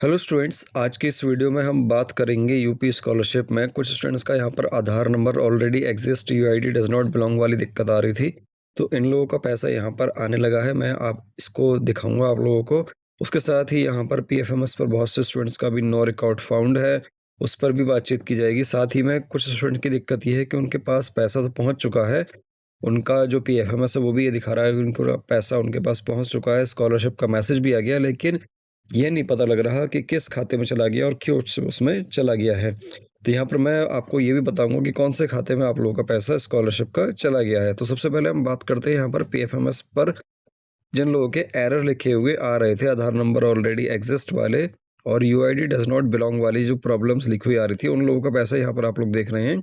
Hello students, आज की इस वीडियो में हम बात करेंगे यूपी स्कॉलरशिप में कुछ स्टूडेंट्स का यहाँ पर Aadhaar number already exist UID does not belong वाली दिक्कत आ रही थी। तो इन लोगों का पैसा यहाँ पर आने लगा है। मैं आप इसको दिखाऊंगा आप लोगों को। उसके साथ ही यहाँ पर पीएफएमएस पर बहुत से स्टूडेंट्स का भी नो रिकॉर्ड फाउंड है, उस पर भी बातचीत की जाएगी। साथ ही में कुछ स्टूडेंट की दिक्कत ये है कि उनके पास पैसा तो पहुँच चुका है, उनका जो पीएफएमएस है वो भी ये दिखा रहा है कि उनको पैसा उनके पास पहुँच चुका है, स्कॉलरशिप का मैसेज भी आ गया, लेकिन ये नहीं पता लग रहा कि किस खाते में चला गया और क्यों उसमें चला गया है। तो यहाँ पर मैं आपको ये भी बताऊँगा कि कौन से खाते में आप लोगों का पैसा स्कॉलरशिप का चला गया है। तो सबसे पहले हम बात करते हैं यहाँ पर पीएफएमएस पर जिन लोगों के एरर लिखे हुए आ रहे थे, आधार नंबर ऑलरेडी एग्जिस्ट वाले और यूआईडी डज़ नॉट बिलॉन्ग वाली जो प्रॉब्लम्स लिखी हुई आ रही थी, उन लोगों का पैसा यहाँ पर आप लोग देख रहे हैं।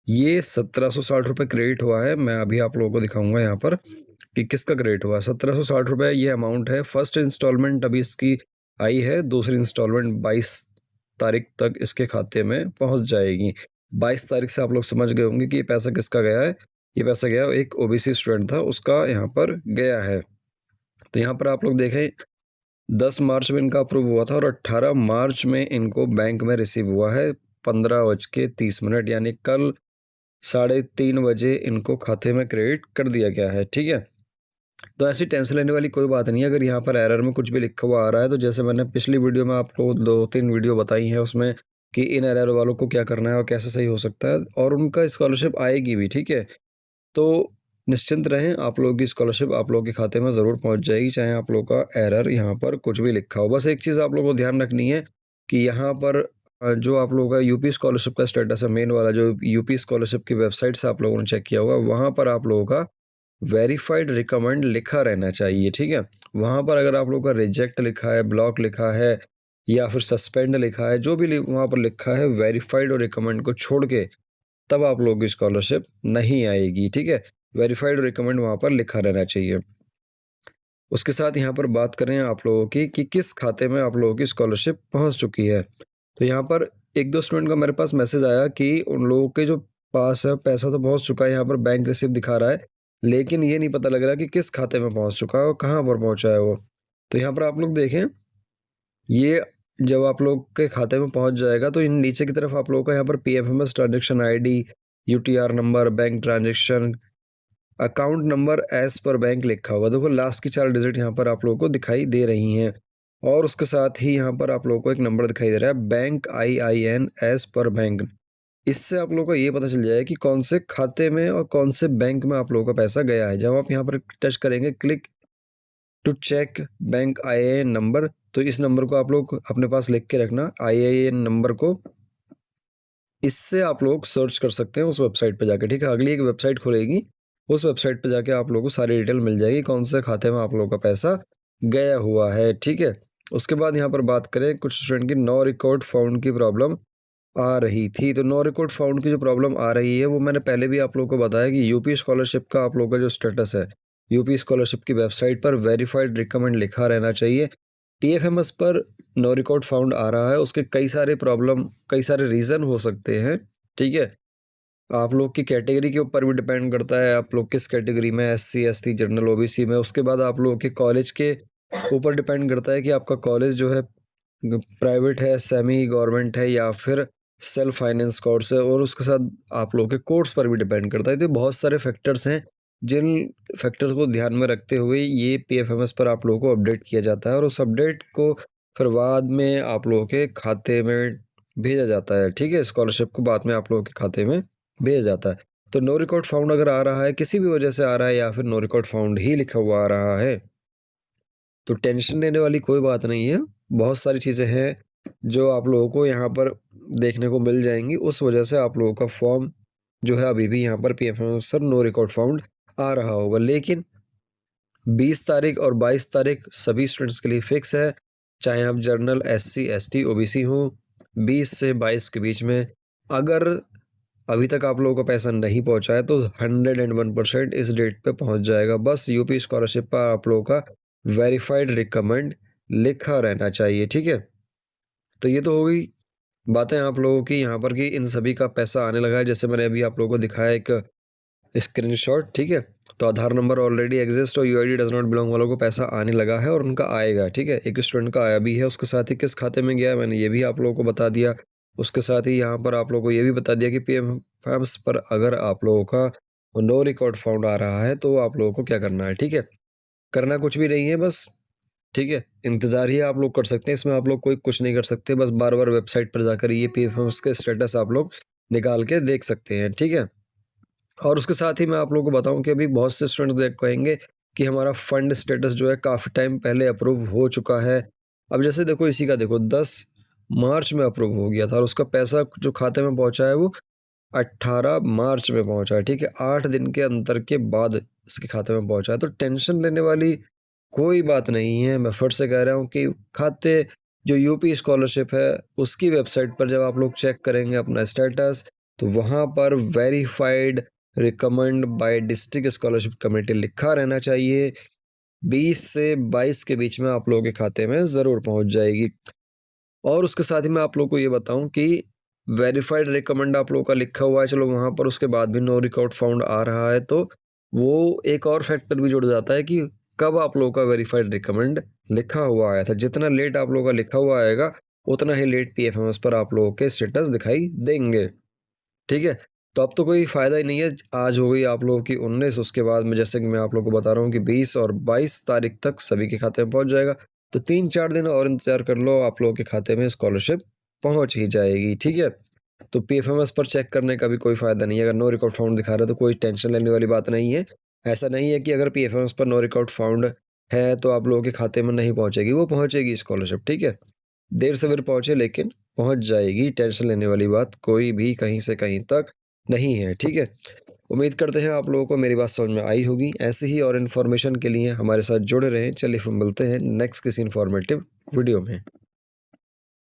ये 1760 रुपये क्रेडिट हुआ है। मैं अभी आप लोगों को दिखाऊँगा यहाँ पर कि किसका क्रेडिट हुआ। 1760 रुपये ये अमाउंट है। फर्स्ट इंस्टॉलमेंट अभी इसकी आई है, दूसरी इंस्टॉलमेंट 22 तारीख तक इसके खाते में पहुंच जाएगी। 22 तारीख से आप लोग समझ गए होंगे कि ये पैसा किसका गया है। ये पैसा गया एक ओबीसी स्टूडेंट था, उसका यहाँ पर गया है। तो यहाँ पर आप लोग देखें 10 मार्च में इनका अप्रूव हुआ था और 18 मार्च में इनको बैंक में रिसीव हुआ है 15:30 यानी कल 3:30 बजे इनको खाते में क्रेडिट कर दिया गया है। ठीक है, तो ऐसी टेंशन लेने वाली कोई बात नहीं है। अगर यहाँ पर एरर में कुछ भी लिखा हुआ आ रहा है, तो जैसे मैंने पिछली वीडियो में आपको 2-3 वीडियो बताई हैं उसमें कि इन एरर वालों को क्या करना है और कैसे सही हो सकता है, और उनका स्कॉलरशिप आएगी भी। ठीक है, तो निश्चिंत रहें, आप लोगों की स्कॉलरशिप आप लोगों के खाते में ज़रूर पहुँच जाएगी, चाहे आप लोगों का एरर यहाँ पर कुछ भी लिखा हो। बस एक चीज़ आप लोगों को ध्यान रखनी है कि यहाँ पर जो आप लोगों का यूपी स्कॉलरशिप का स्टेटस है, मेन वाला जो यूपी स्कॉलरशिप की वेबसाइट से आप लोगों ने चेक किया होगा, वहाँ पर आप लोगों का वेरीफाइड रिकमेंड लिखा रहना चाहिए। ठीक है, वहाँ पर अगर आप लोगों का रिजेक्ट लिखा है, ब्लॉक लिखा है या फिर सस्पेंड लिखा है, जो भी वहाँ पर लिखा है, वेरीफाइड और रिकमेंड को छोड़ के तब आप लोगों की स्कॉलरशिप नहीं आएगी। ठीक है, वेरीफाइड और रिकमेंड वहाँ पर लिखा रहना चाहिए। उसके साथ यहाँ पर बात करें आप लोगों की कि किस खाते में आप लोगों की स्कॉलरशिप पहुँच चुकी है। तो यहाँ पर 1-2 स्टूडेंट का मेरे पास मैसेज आया कि उन लोगों के जो पास है पैसा तो पहुँच चुका है, यहाँ पर बैंक रिसिप्ट दिखा रहा है, लेकिन ये नहीं पता लग रहा कि किस खाते में पहुँच चुका है और कहाँ पर पहुँचा है वो। तो यहाँ पर आप लोग देखें, ये जब आप लोग के खाते में पहुँच जाएगा तो इन नीचे की तरफ आप लोगों का यहाँ पर PFMS transaction ID, UTR number, bank transaction, account number as पर बैंक लिखा होगा। देखो लास्ट की 4 डिजिट यहाँ पर आप लोगों को दिखाई दे रही हैं, और उसके साथ ही यहाँ पर आप लोगों को एक नंबर दिखाई दे रहा है बैंक IIN एज पर बैंक। इससे आप लोगों को ये पता चल जाएगा कि कौन से खाते में और कौन से बैंक में आप लोगों का पैसा गया है। जब आप यहाँ पर टच करेंगे click to check bank IIN number, तो इस नंबर को आप लोग अपने पास लिख के रखना, IIN नंबर को। इससे आप लोग सर्च कर सकते हैं उस वेबसाइट पे जाके। ठीक है, अगली एक वेबसाइट खुलेगी, उस वेबसाइट पे जाके आप लोगों को सारी डिटेल मिल जाएगी कौन से खाते में आप लोगों का पैसा गया हुआ है। ठीक है, उसके बाद यहाँ पर बात करें कुछ स्टूडेंट की नो रिकॉर्ड फाउंड की प्रॉब्लम आ रही थी। तो नो रिकॉर्ड फाउंड की जो प्रॉब्लम आ रही है वो मैंने पहले भी आप लोगों को बताया कि यूपी स्कॉलरशिप का आप लोगों का जो स्टेटस है, यूपी स्कॉलरशिप की वेबसाइट पर वेरीफाइड रिकमेंड लिखा रहना चाहिए। पीएफएमएस पर नो रिकॉर्ड फाउंड आ रहा है, उसके कई सारे रीज़न हो सकते हैं। ठीक है, आप लोग की कैटेगरी के ऊपर भी डिपेंड करता है, आप लोग किस कैटेगरी में, SC ST जनरल OBC में। उसके बाद आप लोगों के कॉलेज के ऊपर डिपेंड करता है कि आपका कॉलेज जो है प्राइवेट है, सेमी गवर्नमेंट है या फिर सेल्फ फाइनेंस कोर्स है, और उसके साथ आप लोगों के कोर्स पर भी डिपेंड करता है। तो बहुत सारे फैक्टर्स हैं जिन फैक्टर्स को ध्यान में रखते हुए ये पीएफएमएस पर आप लोगों को अपडेट किया जाता है, और उस अपडेट को फिर बाद में आप लोगों के खाते में भेजा जाता है। ठीक है, स्कॉलरशिप को बाद में आप लोगों के खाते में भेजा जाता है। तो नो रिकॉर्ड फाउंड अगर आ रहा है, किसी भी वजह से आ रहा है, या फिर नो रिकॉर्ड फाउंड ही लिखा हुआ आ रहा है, तो टेंशन लेने वाली कोई बात नहीं है। बहुत सारी चीज़ें हैं जो आप लोगों को यहाँ पर देखने को मिल जाएंगी। उस वजह से आप लोगों का फॉर्म जो है अभी भी यहाँ पर पीएफएमएस पर नो रिकॉर्ड फाउंड आ रहा होगा, लेकिन 20 तारीख और 22 तारीख सभी स्टूडेंट्स के लिए फिक्स है, चाहे आप जर्नल SC ST OBC हो। 20 से 22 के बीच में अगर अभी तक आप लोगों को पैसा नहीं पहुंचा है तो 101% इस डेट पे पहुंच जाएगा। बस यूपी स्कॉलरशिप पर आप लोगों का वेरीफाइड रिकमेंड लिखा रहना चाहिए। ठीक है, तो ये तो हो गई बातें आप लोगों की यहाँ पर कि इन सभी का पैसा आने लगा है, जैसे मैंने अभी आप लोगों को दिखाया एक स्क्रीनशॉट। ठीक है, तो आधार नंबर ऑलरेडी एग्जिस्ट और यूआईडी डज़ नॉट बिलॉन्ग वालों को पैसा आने लगा है और उनका आएगा, ठीक है। एक स्टूडेंट का आया भी है, उसके साथ ही किस खाते में गया है मैंने ये भी आप लोगों को बता दिया। उसके साथ ही यहाँ पर आप लोगों को ये भी बता दिया कि पीएमएफएम्स पर अगर आप लोगों का नो रिकॉर्ड फाउंड आ रहा है तो आप लोगों को क्या करना है, ठीक है। करना कुछ भी नहीं है बस, ठीक है, इंतज़ार ही आप लोग कर सकते हैं, इसमें आप लोग कोई कुछ नहीं कर सकते, बस बार-बार वेबसाइट पर जाकर ये पीएफएम्स के स्टेटस आप लोग निकाल के देख सकते हैं, ठीक है। और उसके साथ ही मैं आप लोगों को बताऊँ कि अभी बहुत से स्टूडेंट्स देख कहेंगे कि हमारा फंड स्टेटस जो है काफ़ी टाइम पहले अप्रूव हो चुका है। अब जैसे देखो इसी का देखो 10 मार्च में अप्रूव हो गया था और उसका पैसा जो खाते में पहुँचा है वो 18 मार्च में पहुँचा है, ठीक है। 8 दिन के अंतर के बाद इसके खाते में पहुँचा है, तो टेंशन लेने वाली कोई बात नहीं है। मैं फिर से कह रहा हूँ कि खाते जो यूपी स्कॉलरशिप है, उसकी वेबसाइट पर जब आप लोग चेक करेंगे अपना स्टेटस, तो वहाँ पर verified recommend bye district scholarship committee लिखा रहना चाहिए। 20 से 22 के बीच में आप लोगों के खाते में ज़रूर पहुँच जाएगी। और उसके साथ ही मैं आप लोगों को ये बताऊँ कि वेरिफाइड रिकमेंड आप लोगों का लिखा हुआ है, चलो वहाँ पर उसके बाद भी नो रिकॉर्ड फाउंड आ रहा है, तो वो एक और फैक्टर भी जुड़ जाता है कि कब आप लोगों का वेरिफाइड रिकमेंड लिखा हुआ आया था। जितना लेट आप लोगों का लिखा हुआ आएगा, उतना ही लेट पीएफएमएस पर आप लोगों के स्टेटस दिखाई देंगे, ठीक है। तो अब तो कोई फ़ायदा ही नहीं है, आज हो गई आप लोगों की 19, उसके बाद में जैसे कि मैं आप लोगों को बता रहा हूँ कि 20 और 22 तारीख तक सभी के खाते में पहुँच जाएगा। तो 3-4 दिन और इंतज़ार कर लो, आप लोगों के खाते में स्कॉलरशिप पहुँच ही जाएगी, ठीक है। तो पीएफएमएस पर चेक करने का भी कोई फ़ायदा नहीं है, अगर नो रिकॉर्ड फाउंड दिखा रहा है तो कोई टेंशन लेने वाली बात नहीं है। ऐसा नहीं है कि अगर पीएफएमएस पर नो रिकॉर्ड फाउंड है तो आप लोगों के खाते में नहीं पहुँचेगी, वो पहुँचेगी स्कॉलरशिप, ठीक है। देर सवेर पहुँचे लेकिन पहुँच जाएगी, टेंशन लेने वाली बात कोई भी कहीं से कहीं तक नहीं है, ठीक है। उम्मीद करते हैं आप लोगों को मेरी बात समझ में आई होगी। ऐसे ही और इन्फॉर्मेशन के लिए हमारे साथ जुड़े रहें। चलिए फिर मिलते हैं नेक्स्ट किसी इन्फॉर्मेटिव वीडियो में।